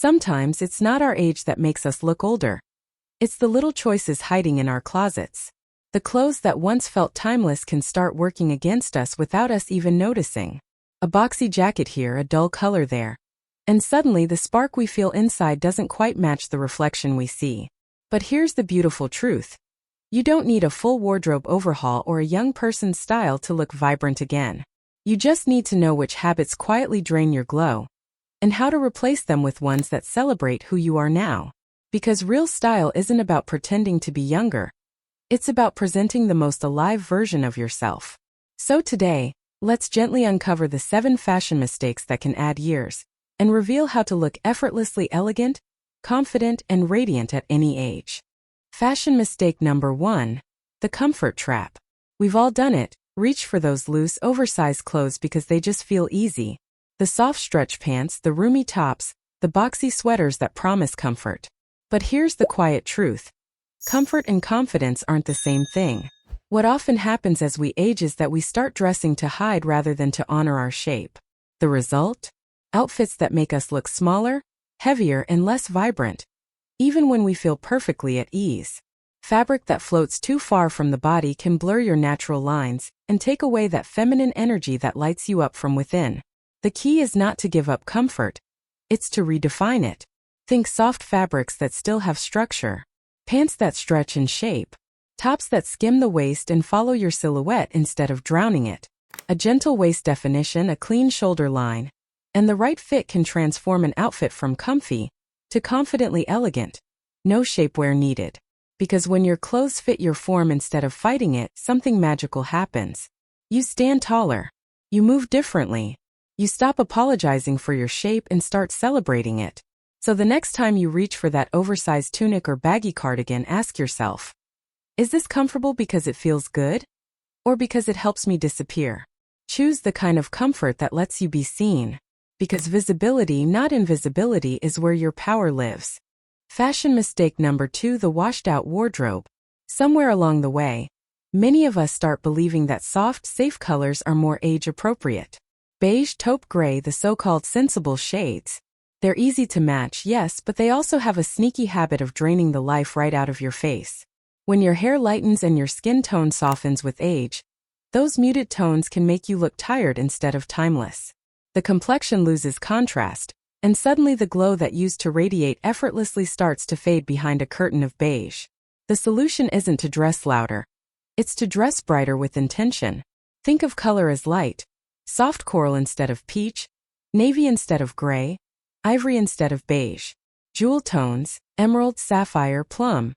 Sometimes it's not our age that makes us look older. It's the little choices hiding in our closets. The clothes that once felt timeless can start working against us without us even noticing. A boxy jacket here, a dull color there. And suddenly the spark we feel inside doesn't quite match the reflection we see. But here's the beautiful truth. You don't need a full wardrobe overhaul or a young person's style to look vibrant again. You just need to know which habits quietly drain your glow, and how to replace them with ones that celebrate who you are now. Because real style isn't about pretending to be younger. It's about presenting the most alive version of yourself. So today, let's gently uncover the 7 fashion mistakes that can add years, and reveal how to look effortlessly elegant, confident, and radiant at any age. Fashion mistake number 1, the comfort trap. We've all done it. Reach for those loose, oversized clothes because they just feel easy. The soft stretch pants, the roomy tops, the boxy sweaters that promise comfort. But here's the quiet truth. Comfort and confidence aren't the same thing. What often happens as we age is that we start dressing to hide rather than to honor our shape. The result? Outfits that make us look smaller, heavier, and less vibrant, even when we feel perfectly at ease. Fabric that floats too far from the body can blur your natural lines and take away that feminine energy that lights you up from within. The key is not to give up comfort. It's to redefine it. Think soft fabrics that still have structure, pants that stretch in shape, tops that skim the waist and follow your silhouette instead of drowning it. A gentle waist definition, a clean shoulder line, and the right fit can transform an outfit from comfy to confidently elegant. No shapewear needed. Because when your clothes fit your form instead of fighting it, something magical happens. You stand taller. You move differently. You stop apologizing for your shape and start celebrating it. So the next time you reach for that oversized tunic or baggy cardigan, ask yourself, is this comfortable because it feels good? Or because it helps me disappear? Choose the kind of comfort that lets you be seen. Because visibility, not invisibility, is where your power lives. Fashion mistake number 2, the washed-out wardrobe. Somewhere along the way, many of us start believing that soft, safe colors are more age-appropriate. Beige, taupe gray, the so-called sensible shades. They're easy to match, yes, but they also have a sneaky habit of draining the life right out of your face. When your hair lightens and your skin tone softens with age, those muted tones can make you look tired instead of timeless. The complexion loses contrast, and suddenly the glow that used to radiate effortlessly starts to fade behind a curtain of beige. The solution isn't to dress louder. It's to dress brighter with intention. Think of color as light. Soft coral instead of peach, navy instead of gray, ivory instead of beige. Jewel tones, emerald, sapphire, plum.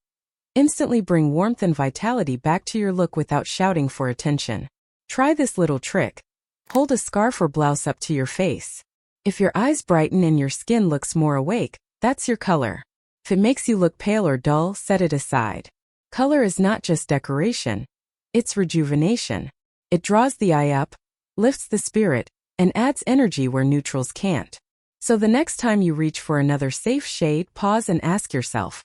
Instantly bring warmth and vitality back to your look without shouting for attention. Try this little trick. Hold a scarf or blouse up to your face. If your eyes brighten and your skin looks more awake, that's your color. If it makes you look pale or dull, set it aside. Color is not just decoration. It's rejuvenation. It draws the eye up, lifts the spirit, and adds energy where neutrals can't. So the next time you reach for another safe shade, pause and ask yourself,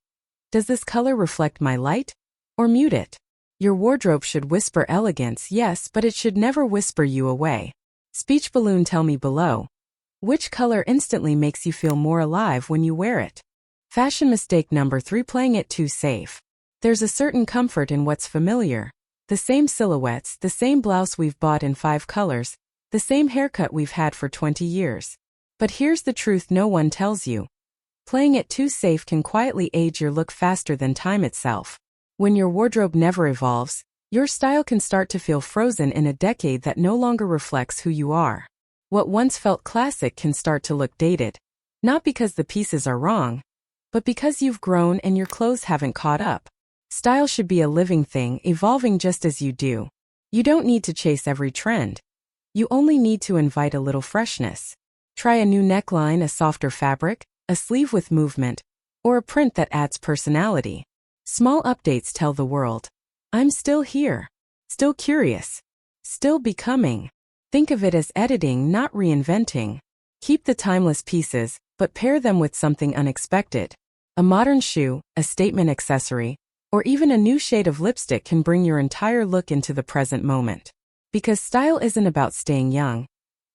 does this color reflect my light? Or mute it? Your wardrobe should whisper elegance, yes, but it should never whisper you away. Speech balloon, tell me below. Which color instantly makes you feel more alive when you wear it? Fashion mistake number 3, playing it too safe. There's a certain comfort in what's familiar. The same silhouettes, the same blouse we've bought in 5 colors, the same haircut we've had for 20 years. But here's the truth no one tells you. Playing it too safe can quietly age your look faster than time itself. When your wardrobe never evolves, your style can start to feel frozen in a decade that no longer reflects who you are. What once felt classic can start to look dated. Not because the pieces are wrong, but because you've grown and your clothes haven't caught up. Style should be a living thing, evolving just as you do. You don't need to chase every trend. You only need to invite a little freshness. Try a new neckline, a softer fabric, a sleeve with movement, or a print that adds personality. Small updates tell the world, I'm still here, still curious, still becoming. Think of it as editing, not reinventing. Keep the timeless pieces, but pair them with something unexpected. A modern shoe, a statement accessory, or even a new shade of lipstick can bring your entire look into the present moment. Because style isn't about staying young,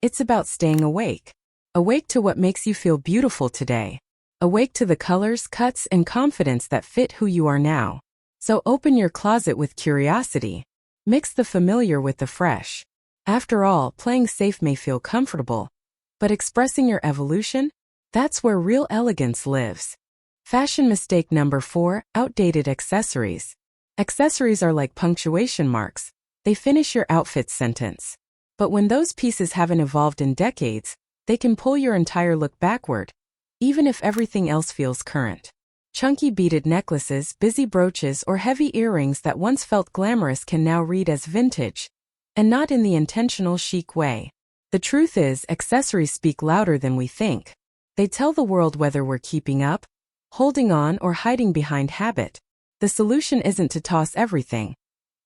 it's about staying awake. Awake to what makes you feel beautiful today. Awake to the colors, cuts, and confidence that fit who you are now. So open your closet with curiosity. Mix the familiar with the fresh. After all, playing safe may feel comfortable, but expressing your evolution? That's where real elegance lives. Fashion mistake number 4, outdated accessories. Accessories are like punctuation marks. They finish your outfit's sentence. But when those pieces haven't evolved in decades, they can pull your entire look backward, even if everything else feels current. Chunky beaded necklaces, busy brooches, or heavy earrings that once felt glamorous can now read as vintage, and not in the intentional chic way. The truth is, accessories speak louder than we think. They tell the world whether we're keeping up, holding on, or hiding behind habit. The solution isn't to toss everything.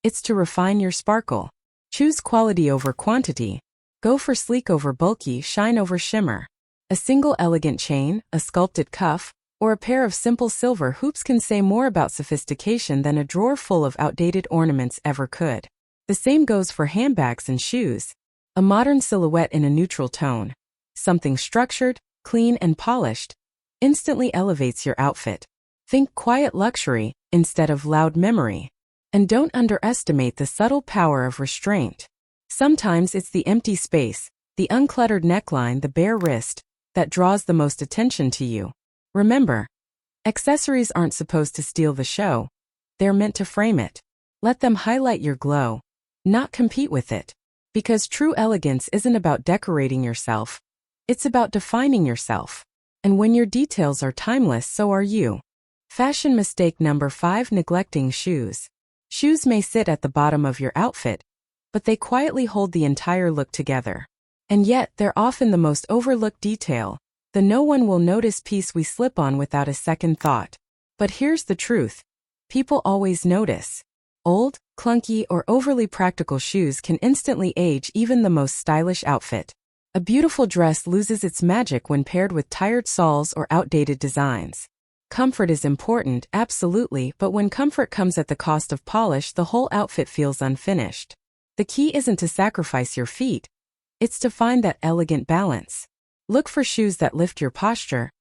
It's to refine your sparkle. Choose quality over quantity. Go for sleek over bulky, shine over shimmer. A single elegant chain, a sculpted cuff, or a pair of simple silver hoops can say more about sophistication than a drawer full of outdated ornaments ever could. The same goes for handbags and shoes. A modern silhouette in a neutral tone, something structured, clean, and polished, instantly elevates your outfit. Think quiet luxury instead of loud memory. And don't underestimate the subtle power of restraint. Sometimes it's the empty space, the uncluttered neckline, the bare wrist, that draws the most attention to you. Remember, accessories aren't supposed to steal the show. They're meant to frame it. Let them highlight your glow, not compete with it. Because true elegance isn't about decorating yourself. It's about defining yourself. And when your details are timeless, so are you. Fashion mistake number 5, neglecting shoes. Shoes may sit at the bottom of your outfit, but they quietly hold the entire look together. And yet, they're often the most overlooked detail, the no one will notice piece we slip on without a second thought. But here's the truth. People always notice. Old, clunky, or overly practical shoes can instantly age even the most stylish outfit. A beautiful dress loses its magic when paired with tired soles or outdated designs. Comfort is important, absolutely, but when comfort comes at the cost of polish, the whole outfit feels unfinished. The key isn't to sacrifice your feet. It's to find that elegant balance. Look for shoes that lift your posture,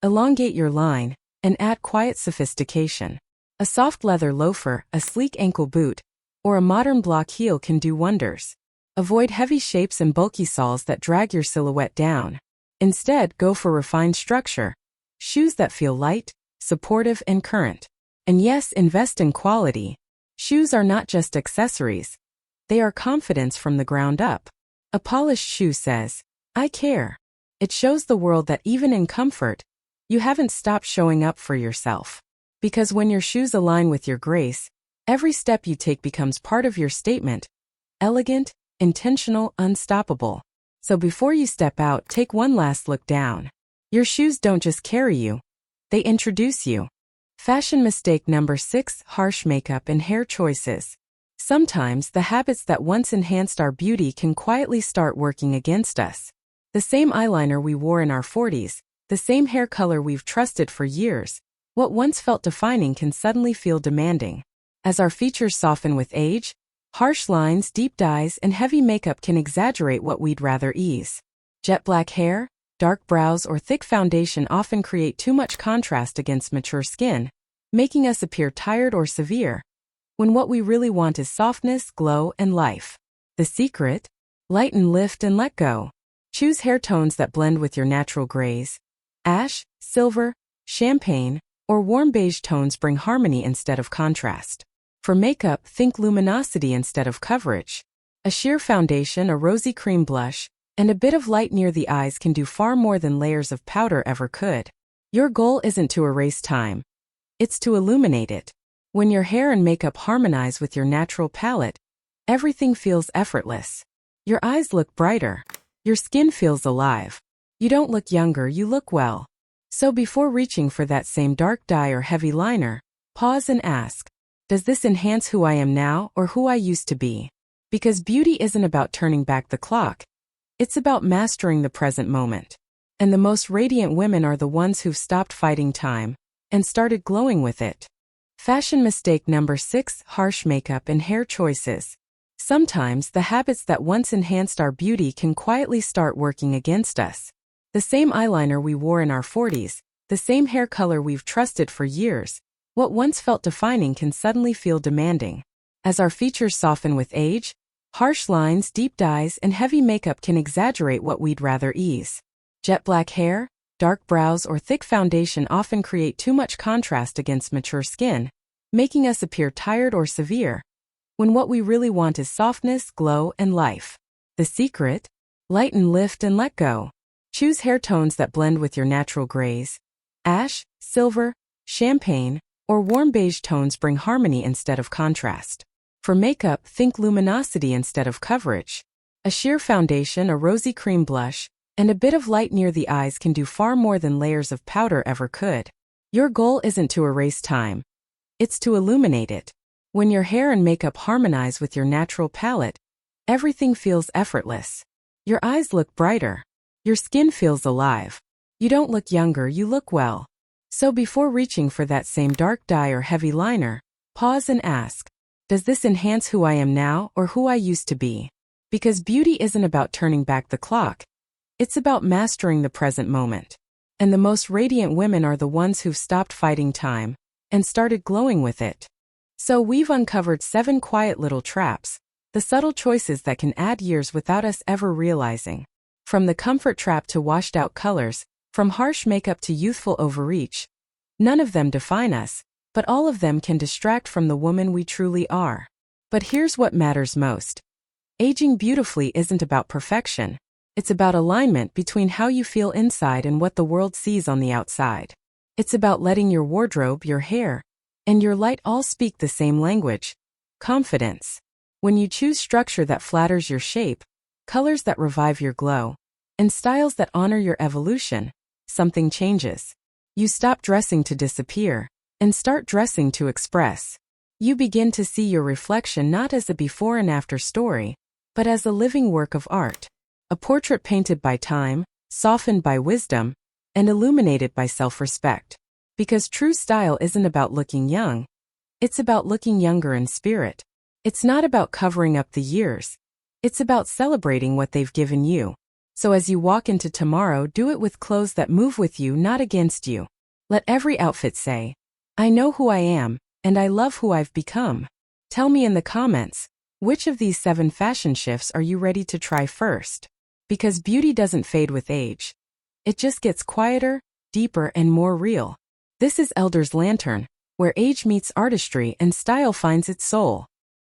elongate your line, and add quiet sophistication. A soft leather loafer, a sleek ankle boot, or a modern block heel can do wonders. Avoid heavy shapes and bulky soles that drag your silhouette down. Instead, go for refined structure. Shoes that feel light, supportive, and current. And yes, invest in quality. Shoes are not just accessories. They are confidence from the ground up. A polished shoe says, "I care." It shows the world that even in comfort, you haven't stopped showing up for yourself. Because when your shoes align with your grace, every step you take becomes part of your statement. Elegant, intentional, unstoppable. So before you step out, take one last look down. Your shoes don't just carry you. They introduce you. Fashion mistake number 6, harsh makeup and hair choices. Sometimes the habits that once enhanced our beauty can quietly start working against us. The same eyeliner we wore in our 40s, the same hair color we've trusted for years, what once felt defining can suddenly feel demanding. As our features soften with age, harsh lines, deep dyes, and heavy makeup can exaggerate what we'd rather ease. Jet black hair, dark brows, or thick foundation often create too much contrast against mature skin, making us appear tired or severe, when what we really want is softness, glow, and life. The secret? Lighten, lift, and let go. Choose hair tones that blend with your natural grays. Ash, silver, champagne, or warm beige tones bring harmony instead of contrast. For makeup, think luminosity instead of coverage. A sheer foundation, a rosy cream blush, and a bit of light near the eyes can do far more than layers of powder ever could. Your goal isn't to erase time. It's to illuminate it. When your hair and makeup harmonize with your natural palette, everything feels effortless. Your eyes look brighter. Your skin feels alive. You don't look younger, you look well. So before reaching for that same dark dye or heavy liner, pause and ask, does this enhance who I am now or who I used to be? Because beauty isn't about turning back the clock. It's about mastering the present moment. And the most radiant women are the ones who've stopped fighting time and started glowing with it. Fashion mistake number 6, harsh makeup and hair choices. Sometimes the habits that once enhanced our beauty can quietly start working against us. The same eyeliner we wore in our 40s, The same hair color we've trusted for years, what once felt defining can suddenly feel demanding. As our features soften with age, harsh lines, deep dyes, and heavy makeup can exaggerate what we'd rather ease. Jet black hair, dark brows, or thick foundation often create too much contrast against mature skin, making us appear tired or severe, when what we really want is softness, glow, and life. The secret? Lighten, lift, and let go. Choose hair tones that blend with your natural grays. Ash, silver, champagne, or warm beige tones bring harmony instead of contrast. For makeup, think luminosity instead of coverage. A sheer foundation, a rosy cream blush, and a bit of light near the eyes can do far more than layers of powder ever could. Your goal isn't to erase time. It's to illuminate it. When your hair and makeup harmonize with your natural palette, everything feels effortless. Your eyes look brighter. Your skin feels alive. You don't look younger, you look well. So before reaching for that same dark dye or heavy liner, pause and ask, does this enhance who I am now or who I used to be? Because beauty isn't about turning back the clock. It's about mastering the present moment. And the most radiant women are the ones who've stopped fighting time and started glowing with it. So we've uncovered 7 quiet little traps, the subtle choices that can add years without us ever realizing. From the comfort trap to washed out colors, from harsh makeup to youthful overreach, none of them define us, but all of them can distract from the woman we truly are. But here's what matters most. Aging beautifully isn't about perfection. It's about alignment between how you feel inside and what the world sees on the outside. It's about letting your wardrobe, your hair, and your light all speak the same language. Confidence. When you choose structure that flatters your shape, colors that revive your glow, and styles that honor your evolution, something changes. You stop dressing to disappear and start dressing to express. You begin to see your reflection not as a before and after story, but as a living work of art, a portrait painted by time, softened by wisdom, and illuminated by self-respect. Because true style isn't about looking young, it's about looking younger in spirit. It's not about covering up the years, it's about celebrating what they've given you. So as you walk into tomorrow, do it with clothes that move with you, not against you. Let every outfit say, I know who I am, and I love who I've become. Tell me in the comments, which of these 7 fashion shifts are you ready to try first? Because beauty doesn't fade with age. It just gets quieter, deeper, and more real. This is Elder's Lantern, where age meets artistry and style finds its soul.